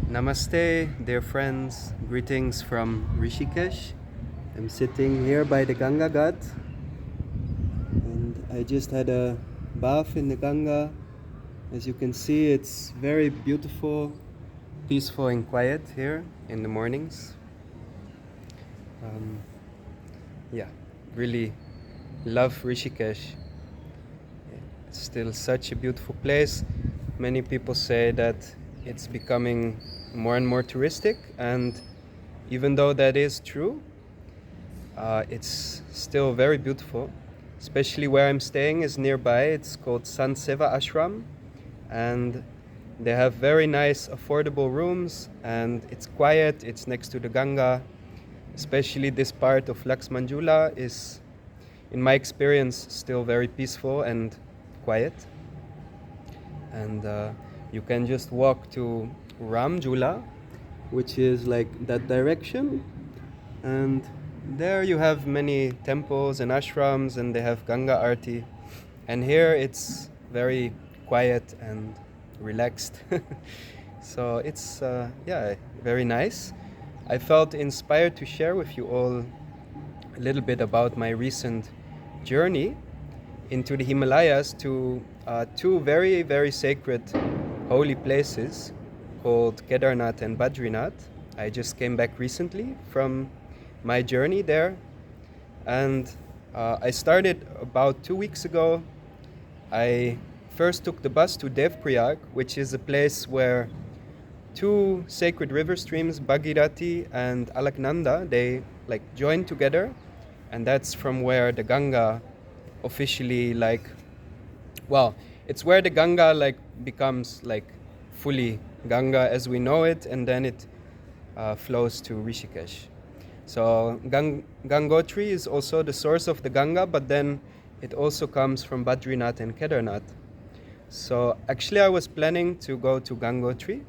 Namaste, dear friends. Greetings from Rishikesh. I'm sitting here by the Ganga Ghat, and I just had a bath in the Ganga. As you can see, it's very beautiful, peaceful, and quiet here in the mornings. Um, yeah, really love Rishikesh. It's still such a beautiful place. Many people say that it's becoming more and more touristic, and even though that is true, it's still very beautiful. Especially where I'm staying is nearby. It's called Sant Seva Ashram, and they have very nice, affordable rooms, and it's quiet. It's next to the Ganga. Especially this part of Laxmanjula is, in my experience, still very peaceful and quiet. And you can just walk to Ramjula, which is like that direction, and there you have many temples and ashrams, and they have Ganga Aarti. And here it's very quiet and relaxed. So it's very nice. I felt inspired to share with you all a little bit about my recent journey into the Himalayas to two very, very sacred holy places called Kedarnath and Badrinath. I just came back recently from my journey there, and I started about 2 weeks ago. I first took the bus to Devprayag, which is a place where two sacred river streams, Bhagirathi and Alaknanda, they like join together, and that's from where the Ganga officially it's where the Ganga becomes fully Ganga as we know it, and then it flows to Rishikesh. So Gangotri is also the source of the Ganga, but then it also comes from Badrinath and Kedarnath. So actually I was planning to go to Gangotri,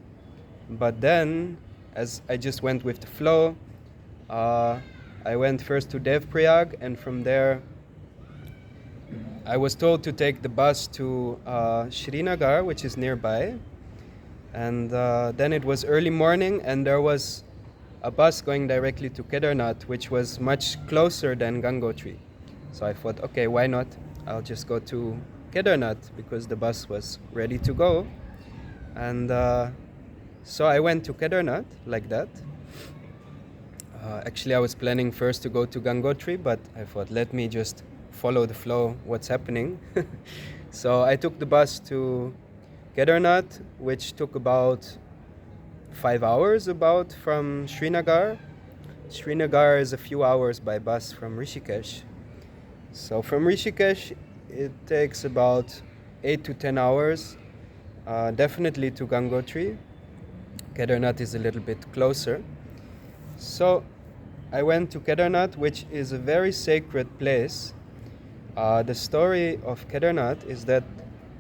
but then as I just went with the flow, I went first to Devprayag, and from there I was told to take the bus to Srinagar, which is nearby. And then it was early morning, and there was a bus going directly to Kedarnath, which was much closer than Gangotri. So I thought, okay, why not? I'll just go to Kedarnath, because the bus was ready to go. And so I went to Kedarnath like that. Actually, I was planning first to go to Gangotri, but I thought, let me just follow the flow, what's happening. So I took the bus to Kedarnath, which took about 5 hours from Srinagar. Srinagar is a few hours by bus from Rishikesh. So from Rishikesh, it takes about 8 to 10 hours, definitely to Gangotri. Kedarnath is a little bit closer. So I went to Kedarnath, which is a very sacred place. The story of Kedarnath is that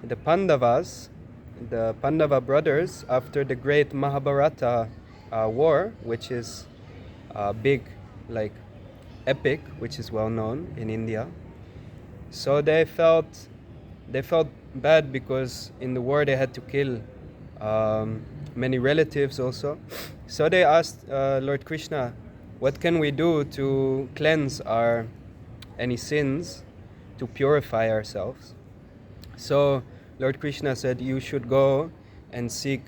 the Pandavas, the Pandava brothers, after the great Mahabharata war, which is a big epic, which is well known in India, so they felt bad because in the war they had to kill many relatives also. So they asked Lord Krishna, what can we do to cleanse any sins, to purify ourselves? So Lord Krishna said, you should go and seek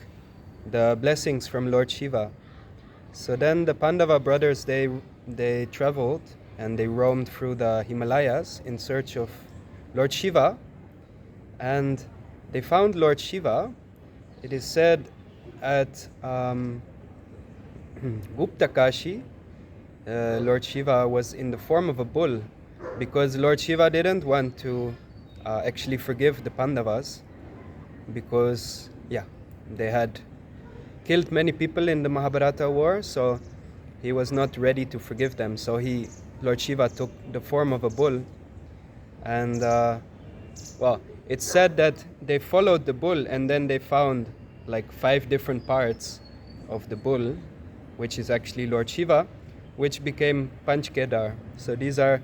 the blessings from Lord Shiva. So then the Pandava brothers, they traveled and they roamed through the Himalayas in search of Lord Shiva, and they found Lord Shiva. It is said at Gupta Kashi, Lord Shiva was in the form of a bull, because Lord Shiva didn't want to actually forgive the Pandavas, because they had killed many people in the Mahabharata war, so he was not ready to forgive them. So Lord Shiva took the form of a bull, and it's said that they followed the bull, and then they found 5 different parts of the bull, which is actually Lord Shiva, which became Panch Kedar. So these are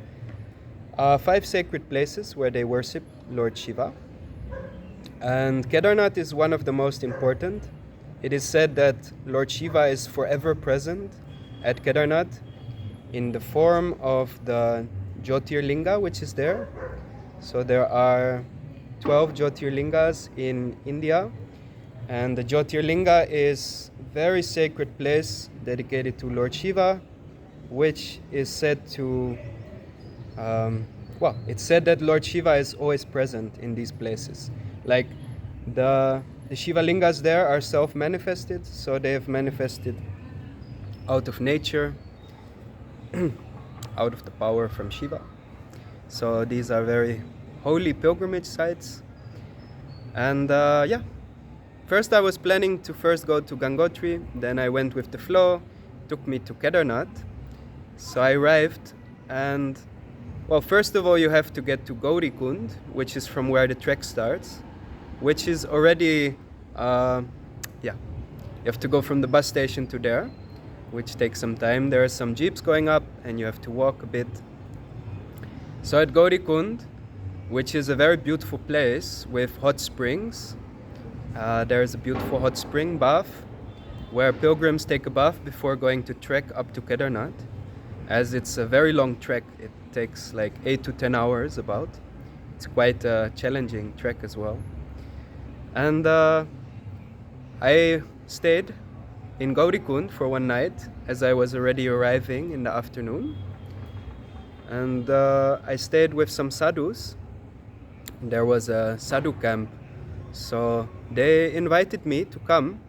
5 sacred places where they worship Lord Shiva. And Kedarnath is one of the most important. it is said that Lord Shiva is forever present at Kedarnath in the form of the Jyotirlinga, which is there. So there are 12 Jyotirlingas in India, and the Jyotirlinga is a very sacred place dedicated to Lord Shiva, which is said to, it's said that Lord Shiva is always present in these places. Like the Shiva Lingas there are self-manifested, so they have manifested out of nature, out of the power from Shiva. So these are very holy pilgrimage sites. And first I was planning to first go to Gangotri, then I went with the flow, took me to Kedarnath. So I arrived, and first of all you have to get to Gaurikund, which is from where the trek starts, which is already, you have to go from the bus station to there, which takes some time. There are some jeeps going up and you have to walk a bit. So at Gaurikund, which is a very beautiful place with hot springs, there is a beautiful hot spring bath where pilgrims take a bath before going to trek up to Kedarnath. As it's a very long trek, it takes like 8 to 10 hours about. It's quite a challenging trek as well. And I stayed in Gaurikund for one night as I was already arriving in the afternoon. And I stayed with some sadhus. There was a sadhu camp, so they invited me to come.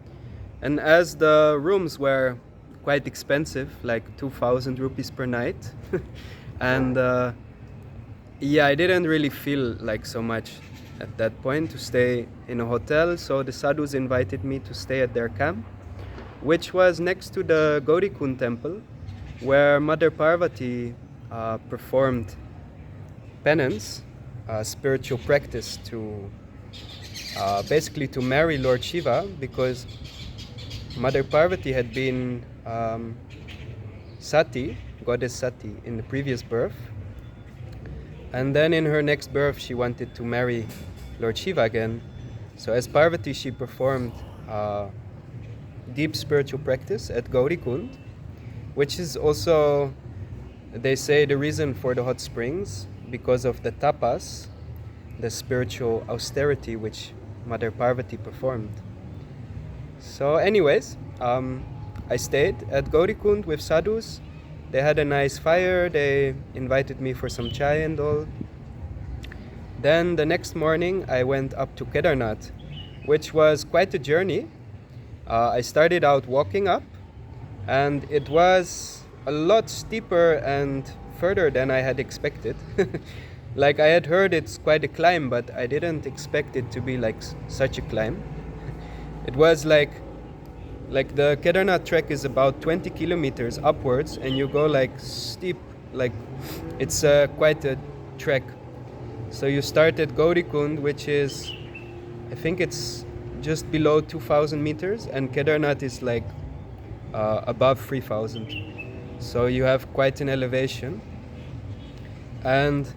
And as the rooms were quite expensive, like 2,000 rupees per night, and I didn't really feel like so much at that point to stay in a hotel, so the sadhus invited me to stay at their camp, which was next to the Gaurikund temple, where Mother Parvati performed penance, spiritual practice to basically to marry Lord Shiva, because Mother Parvati had been Sati, goddess Sati, in the previous birth. And then in her next birth, she wanted to marry Lord Shiva again. So as Parvati, she performed deep spiritual practice at Gaurikund, which is also, they say, the reason for the hot springs, because of the tapas, the spiritual austerity which Mother Parvati performed. So anyways, I stayed at Gaurikund with sadhus. They had a nice fire, they invited me for some chai and all. Then the next morning I went up to Kedarnath, which was quite a journey. I started out walking up, and it was a lot steeper and further than I had expected. Like I had heard it's quite a climb, but I didn't expect it to be like such a climb. It was like the Kedarnath trek is about 20 kilometers upwards, and you go like steep, like it's quite a trek. So you start at Gaurikund, which is, I think it's just below 2,000 meters, and Kedarnath is like above 3,000. So you have quite an elevation. And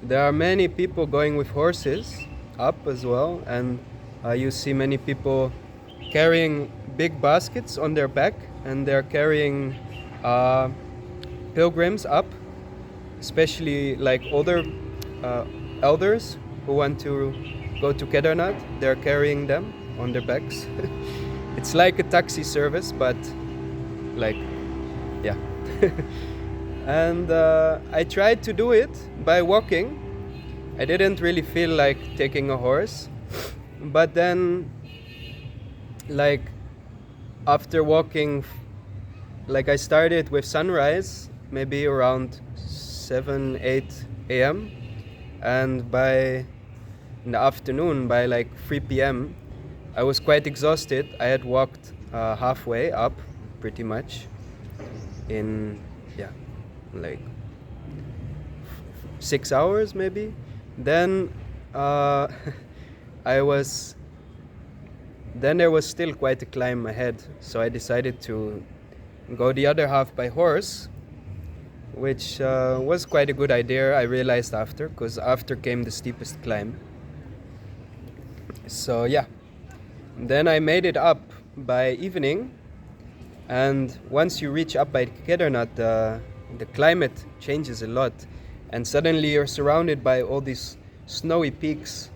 there are many people going with horses up as well, and you see many people carrying big baskets on their back, and they're carrying pilgrims up, especially like older elders who want to go to Kedarnath. They're carrying them on their backs. It's like a taxi service, but like, yeah. And I tried to do it by walking. I didn't really feel like taking a horse, but then like after walking, like I started with sunrise maybe around 7-8 a.m. and by in the afternoon, by like 3 p.m. I was quite exhausted. I had walked halfway up pretty much in like 6 hours maybe. Then then there was still quite a climb ahead, so I decided to go the other half by horse, which was quite a good idea, I realized after, because after came the steepest climb. So yeah, then I made it up by evening, and once you reach up by Kedarnath, the climate changes a lot, and suddenly you're surrounded by all these snowy peaks.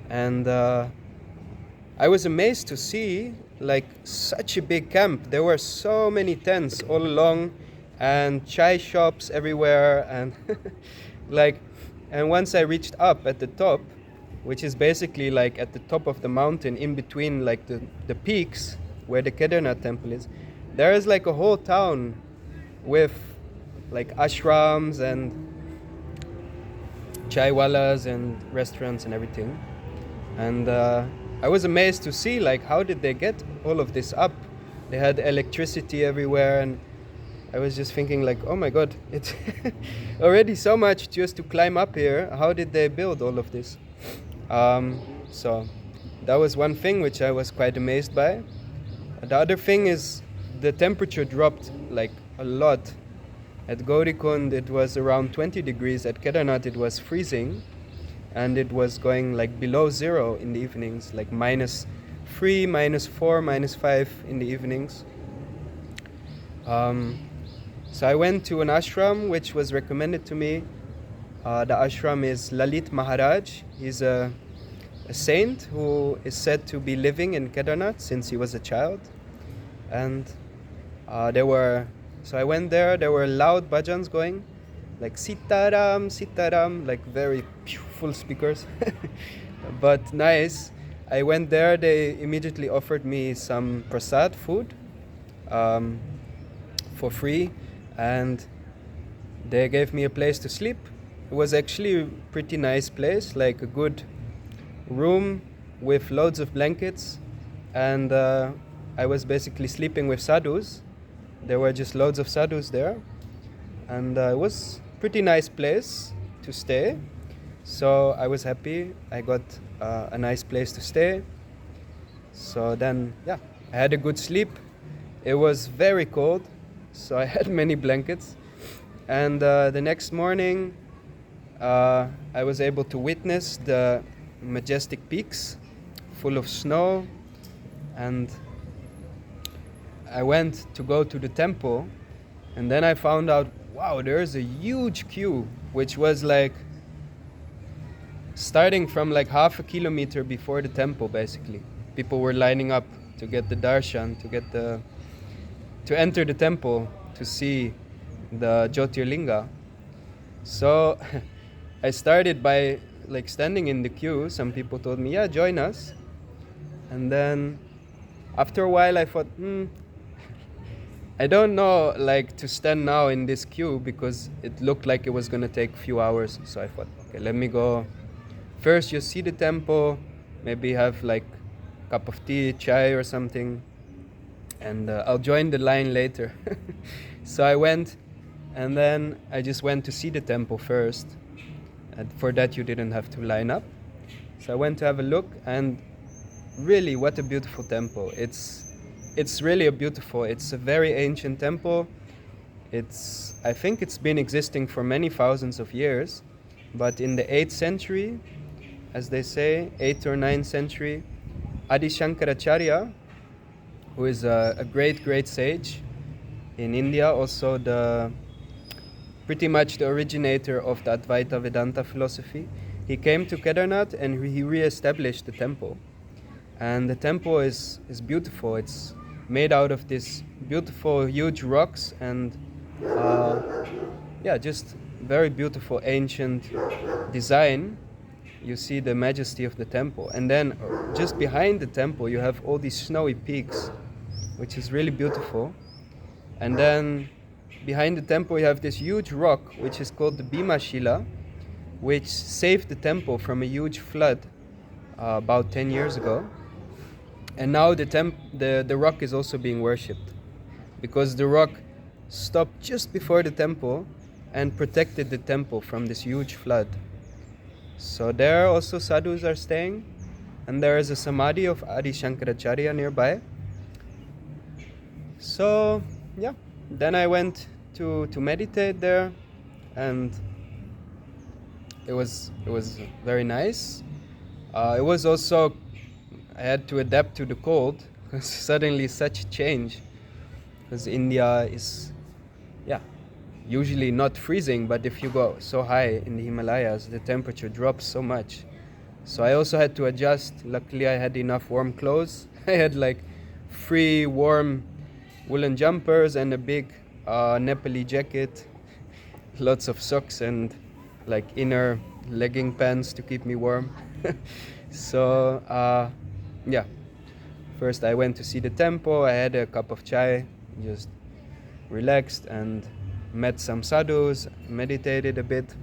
And I was amazed to see like such a big camp. There were so many tents all along, and chai shops everywhere, and like, and once I reached up at the top, which is basically like at the top of the mountain in between like the peaks where the Kedarnath temple is, there is like a whole town with like ashrams and chaiwalas and restaurants and everything. And I was amazed to see like how did they get all of this up. They had electricity everywhere, and I was just thinking like, oh my god, it's already so much just to climb up here. How did they build all of this? So that was one thing which I was quite amazed by. The other thing is the temperature dropped like a lot. At Gaurikund it was around 20 degrees. At Kedarnath it was freezing, and it was going like below zero in the evenings, like -3, -4, -5 in the evenings. So I went to an ashram which was recommended to me. The ashram is Lalit Maharaj. He's a saint who is said to be living in Kedarnath since he was a child. And so I went there were loud bhajans going, like Sitaram, Sitaram, like very full speakers, but nice. I went there, they immediately offered me some prasad food for free, and they gave me a place to sleep. It was actually a pretty nice place, like a good room with loads of blankets, and I was basically sleeping with sadhus. There were just loads of sadhus there, and it was a pretty nice place to stay. So I was happy. I got a nice place to stay. So then, yeah, I had a good sleep. It was very cold, so I had many blankets. And the next morning, I was able to witness the majestic peaks full of snow, and I went to go to the temple, and then I found out, wow, there's a huge queue, which was like starting from like half a kilometer before the temple. Basically, people were lining up to get the darshan, to enter the temple to see the Jyotirlinga. So I started by like standing in the queue. Some people told me, yeah, join us. And then after a while I thought, I don't know like to stand now in this queue, because it looked like it was gonna take a few hours. So I thought, okay, let me go first, just see the temple, maybe have like a cup of tea, chai or something, and I'll join the line later. So I went, and then I just went to see the temple first, and for that you didn't have to line up. So I went to have a look, and really what a beautiful temple. It's really it's a very ancient temple. I think it's been existing for many thousands of years, but in the 8th century, as they say, 8th or 9th century, Adi Shankaracharya, who is a great sage in India, also pretty much the originator of the Advaita Vedanta philosophy, he came to Kedarnath and he re-established the temple. And the temple is beautiful. It's made out of this beautiful, huge rocks, and just very beautiful ancient design. You see the majesty of the temple, and then just behind the temple you have all these snowy peaks, which is really beautiful. And then behind the temple you have this huge rock, which is called the Bhima Shila, which saved the temple from a huge flood about 10 years ago. And now the rock is also being worshipped, because the rock stopped just before the temple and protected the temple from this huge flood. So there also sadhus are staying, and there is a samadhi of Adi Shankaracharya nearby. So yeah, then I went to meditate there, and it was very nice. It was also, I had to adapt to the cold, Suddenly such a change, because India is, yeah, usually not freezing, but if you go so high in the Himalayas, the temperature drops so much. So I also had to adjust. Luckily, I had enough warm clothes. I had like 3 warm woolen jumpers and a big Nepali jacket, lots of socks and like inner legging pants to keep me warm. So yeah, first I went to see the temple. I had a cup of chai, just relaxed and met some sadhus, meditated a bit.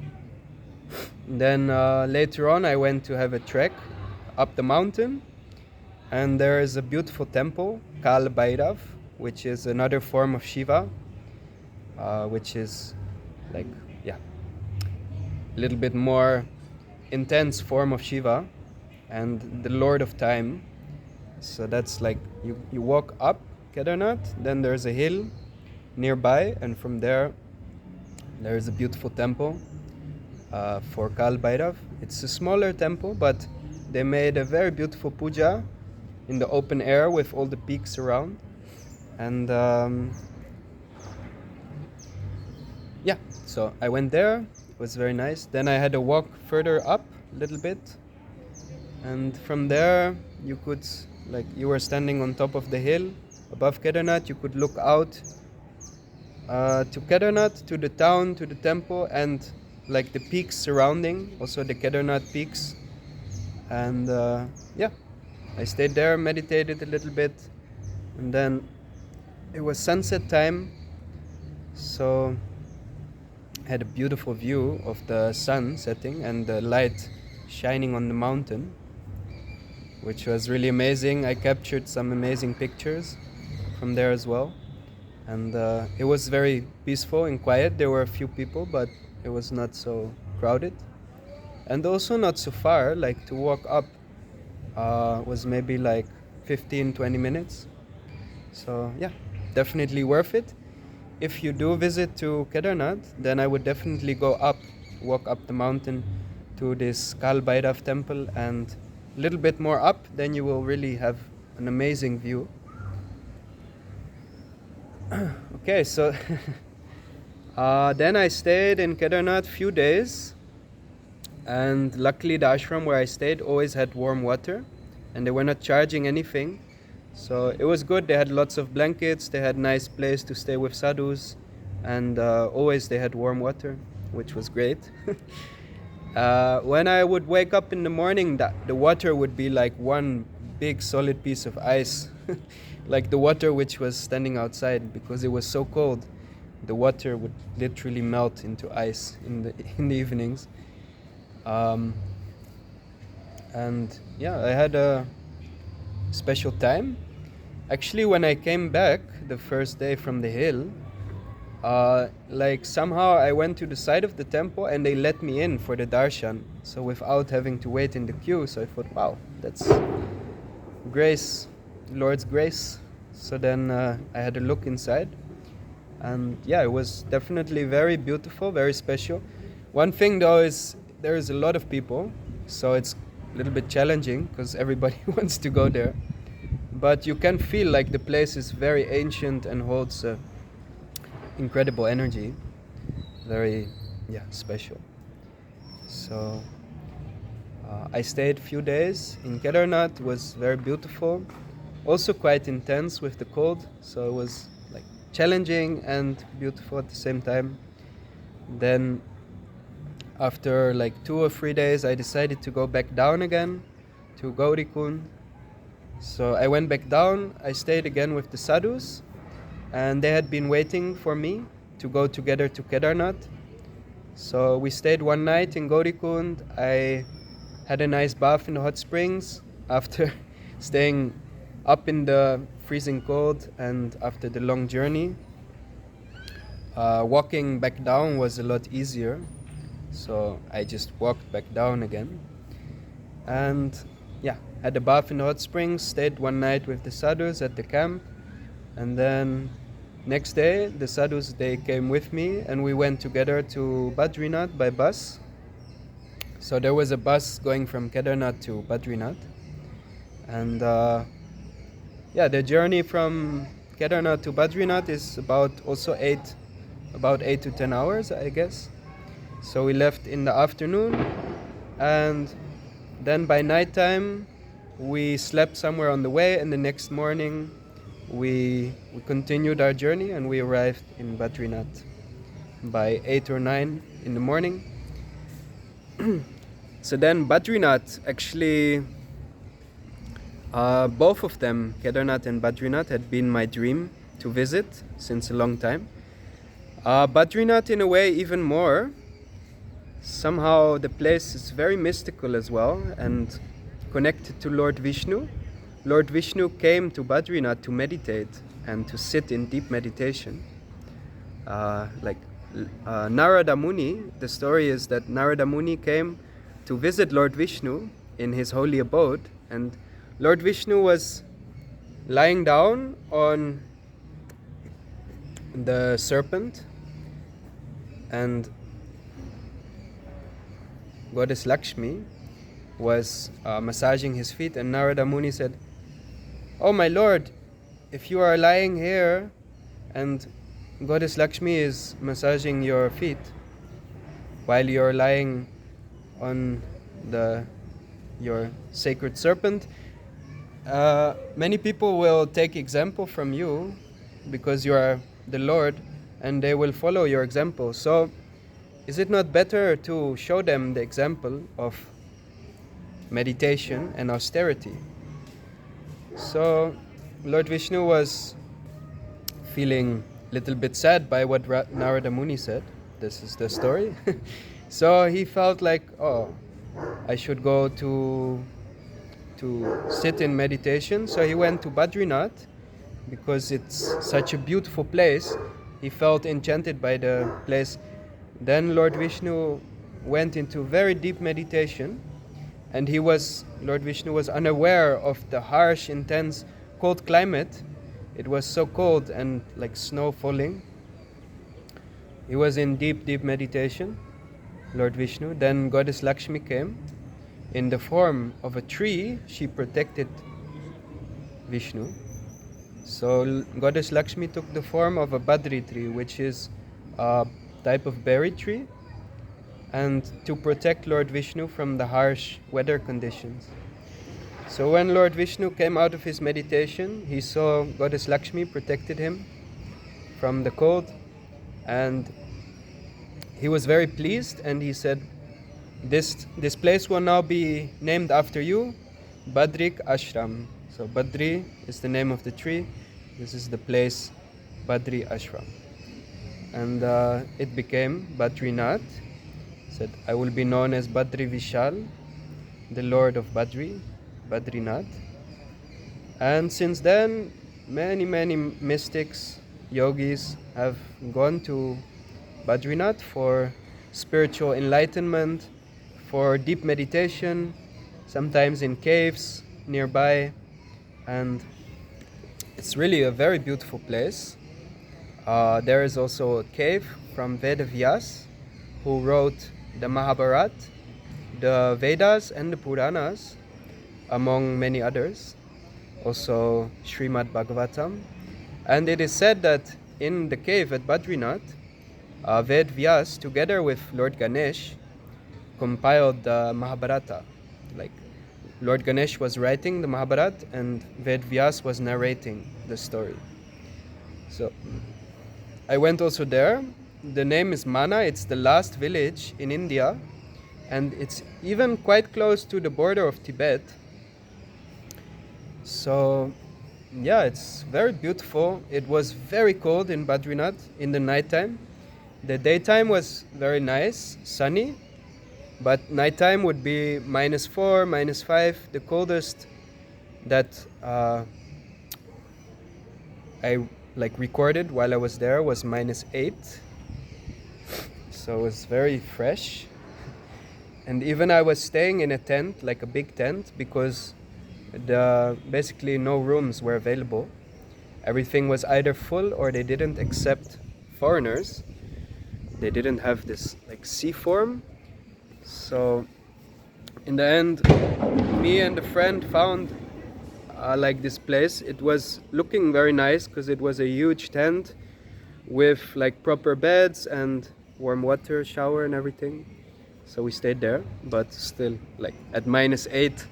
Then later on I went to have a trek up the mountain, and there is a beautiful temple, Kal Bhairav, which is another form of Shiva, which is like, yeah, a little bit more intense form of Shiva and the Lord of Time. So that's like you walk up Kedarnath, then there's a hill nearby, and from there is a beautiful temple for Kal Bhairav. It's a smaller temple, but they made a very beautiful puja in the open air with all the peaks around. And yeah, so I went there. It was very nice. Then I had a walk further up a little bit, and from there you could, like, you were standing on top of the hill above Kedarnath. You could look out to Kedarnath, to the town, to the temple, and like the peaks surrounding, also the Kedarnath peaks. And yeah, I stayed there, meditated a little bit, and then it was sunset time, so I had a beautiful view of the sun setting and the light shining on the mountain, which was really amazing. I captured some amazing pictures from there as well. And it was very peaceful and quiet. There were a few people, but it was not so crowded. And also not so far, like to walk up was maybe like 15-20 minutes. So yeah, definitely worth it. If you do visit to Kedarnath, then I would definitely go up, walk up the mountain to this Kal Bhairav temple, and a little bit more up, then you will really have an amazing view. Okay, so then I stayed in Kedarnath few days, and luckily the ashram where I stayed always had warm water, and they were not charging anything, so it was good. They had lots of blankets, they had nice place to stay with sadhus, and always they had warm water, which was great. When I would wake up in the morning, the water would be like one big solid piece of ice. Like the water which was standing outside, because it was so cold. The water would literally melt into ice in the evenings. And yeah, I had a special time. Actually, when I came back the first day from the hill, like somehow I went to the side of the temple and they let me in for the darshan. So without having to wait in the queue. So I thought, wow, that's grace, Lord's grace. So then I had a look inside, and yeah, it was definitely very beautiful, very special. One thing though is there is a lot of people, so it's a little bit challenging because everybody wants to go there. But you can feel like the place is very ancient and holds incredible energy, very special. So I stayed a few days in Kedarnath. It was very beautiful, also quite intense with the cold, so it was like challenging and beautiful at the same time. Then after like 2 or 3 days I decided to go back down again to Gaurikund. So I went back down, I stayed again with the sadhus, and they had been waiting for me to go together to Kedarnath. So we stayed one night in Gaurikund. I had a nice bath in the hot springs after staying up in the freezing cold, and after the long journey. Walking back down was a lot easier, so I just walked back down again. And yeah, had a bath in the hot springs, stayed one night with the sadhus at the camp, and then next day the sadhus, they came with me and we went together to Badrinath by bus. So there was a bus going from Kedarnath to Badrinath, and yeah, the journey from Kedarnath to Badrinath is about 8 to 10 hours, I guess. So we left in the afternoon, and then by nighttime we slept somewhere on the way, and the next morning we continued our journey, and we arrived in Badrinath by 8 or 9 in the morning. So then Badrinath actually, both of them, Kedarnath and Badrinath, had been my dream to visit since a long time. Badrinath in a way even more. Somehow the place is very mystical as well and connected to Lord Vishnu. Lord Vishnu came to Badrinath to meditate and to sit in deep meditation. Narada Muni, the story is that Narada Muni came to visit Lord Vishnu in his holy abode, and Lord Vishnu was lying down on the serpent, and Goddess Lakshmi was massaging his feet, and Narada Muni said, "Oh my lord, if you are lying here and Goddess Lakshmi is massaging your feet while you're lying on your sacred serpent, many people will take example from you because you are the Lord, and they will follow your example. So is it not better to show them the example of meditation and austerity?" So Lord Vishnu was feeling a little bit sad by what Narada Muni said. This is the story. So he felt like, oh, I should go to sit in meditation. So he went to Badrinath because it's such a beautiful place. He felt enchanted by the place. Then Lord Vishnu went into very deep meditation, and Lord Vishnu was unaware of the harsh, intense, cold climate. It was so cold and like snow falling. He was in deep, deep meditation, Lord Vishnu. Then Goddess Lakshmi came in the form of a tree. She protected Vishnu. So Goddess Lakshmi took the form of a Badri tree, which is a type of berry tree, and to protect Lord Vishnu from the harsh weather conditions. So when Lord Vishnu came out of his meditation, he saw Goddess Lakshmi protected him from the cold, and he was very pleased, and he said, this place will now be named after you, Badrik Ashram. So Badri is the name of the tree. This is the place, Badri Ashram. And it became Badrinath. Said, I will be known as Badri Vishal, the Lord of Badri, Badrinath. And since then, many, many mystics, yogis have gone to Badrinath for spiritual enlightenment, for deep meditation, sometimes in caves nearby. And it's really a very beautiful place. There is also a cave from Vedavyas, who wrote the Mahabharata, the Vedas and the Puranas, among many others, also Srimad Bhagavatam. And it is said that in the cave at Badrinath, Ved Vyas, together with Lord Ganesh, compiled the Mahabharata. Like, Lord Ganesh was writing the Mahabharata and Ved Vyas was narrating the story. So I went also there. The name is Mana. It's the last village in India, and it's even quite close to the border of Tibet. So yeah, it's very beautiful. It was very cold in Badrinath in the nighttime. The daytime was very nice, sunny, but nighttime would be -4, -5. The coldest that I recorded while I was there was -8. So it was very fresh. And even I was staying in a tent, like a big tent, because basically no rooms were available. Everything was either full or they didn't accept foreigners. They didn't have this C form. So in the end, me and a friend found like this place. It was looking very nice because it was a huge tent with like proper beds and warm water shower and everything. So we stayed there, but still like at -8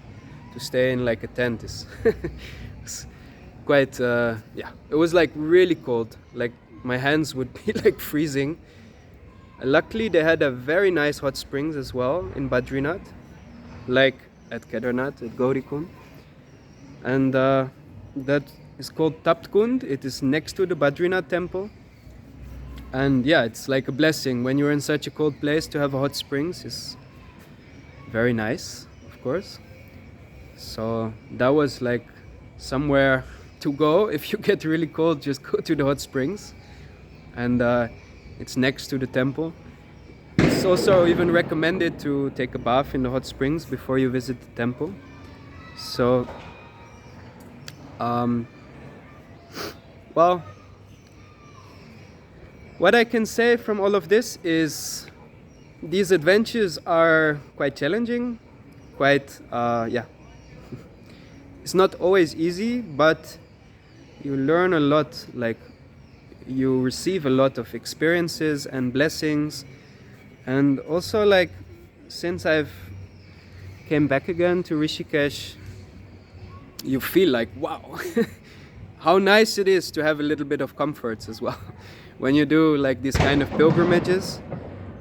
to stay in like a tent is it's quite yeah, it was like really cold, like my hands would be like freezing. Luckily they had a very nice hot springs as well in Badrinath, like at Kedarnath at Gaurikund, and that is called Taptkund. It is next to the Badrinath temple, and yeah, it's like a blessing when you're in such a cold place to have a hot springs. Is very nice, of course. So that was like somewhere to go. If you get really cold, just go to the hot springs, and it's next to the temple. It's also even recommended to take a bath in the hot springs before you visit the temple. So well, what I can say from all of this is these adventures are quite challenging, quite yeah, it's not always easy, but you learn a lot, like you receive a lot of experiences and blessings. And also, like, since I've came back again to Rishikesh, you feel like, wow, how nice it is to have a little bit of comforts as well. When you do like these kind of pilgrimages,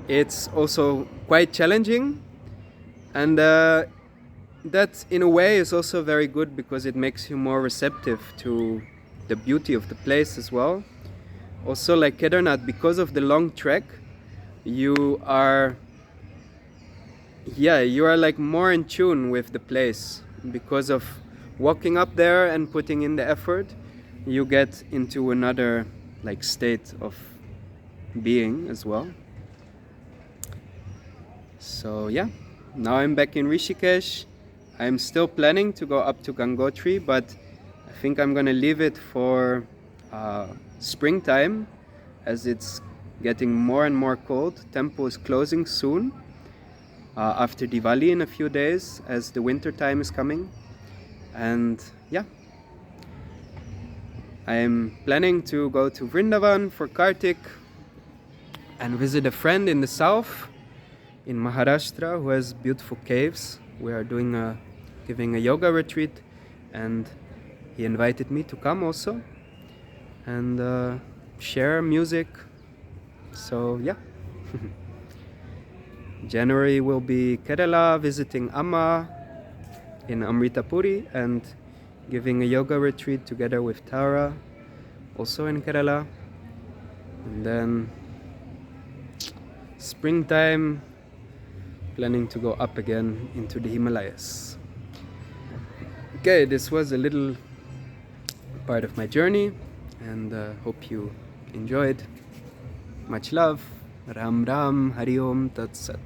it's also quite challenging, and that in a way is also very good because it makes you more receptive to the beauty of the place as well. Also, like Kedarnath, because of the long trek, you are like more in tune with the place. Because of walking up there and putting in the effort, you get into another like state of being as well. So yeah, now I'm back in Rishikesh. I'm still planning to go up to Gangotri, but I think I'm gonna leave it for springtime, as it's getting more and more cold. Temple is closing soon, after Diwali in a few days, as the winter time is coming. And yeah, I'm planning to go to Vrindavan for Kartik and visit a friend in the south, in Maharashtra, who has beautiful caves. We are giving a yoga retreat, and he invited me to come also and share music. So yeah. January will be Kerala, visiting Amma in Amritapuri and giving a yoga retreat together with Tara, also in Kerala. And then springtime, planning to go up again into the Himalayas. Okay, this was a little part of my journey, and hope you enjoyed. Much love. Ram Ram, Hari Om, Tat Sat.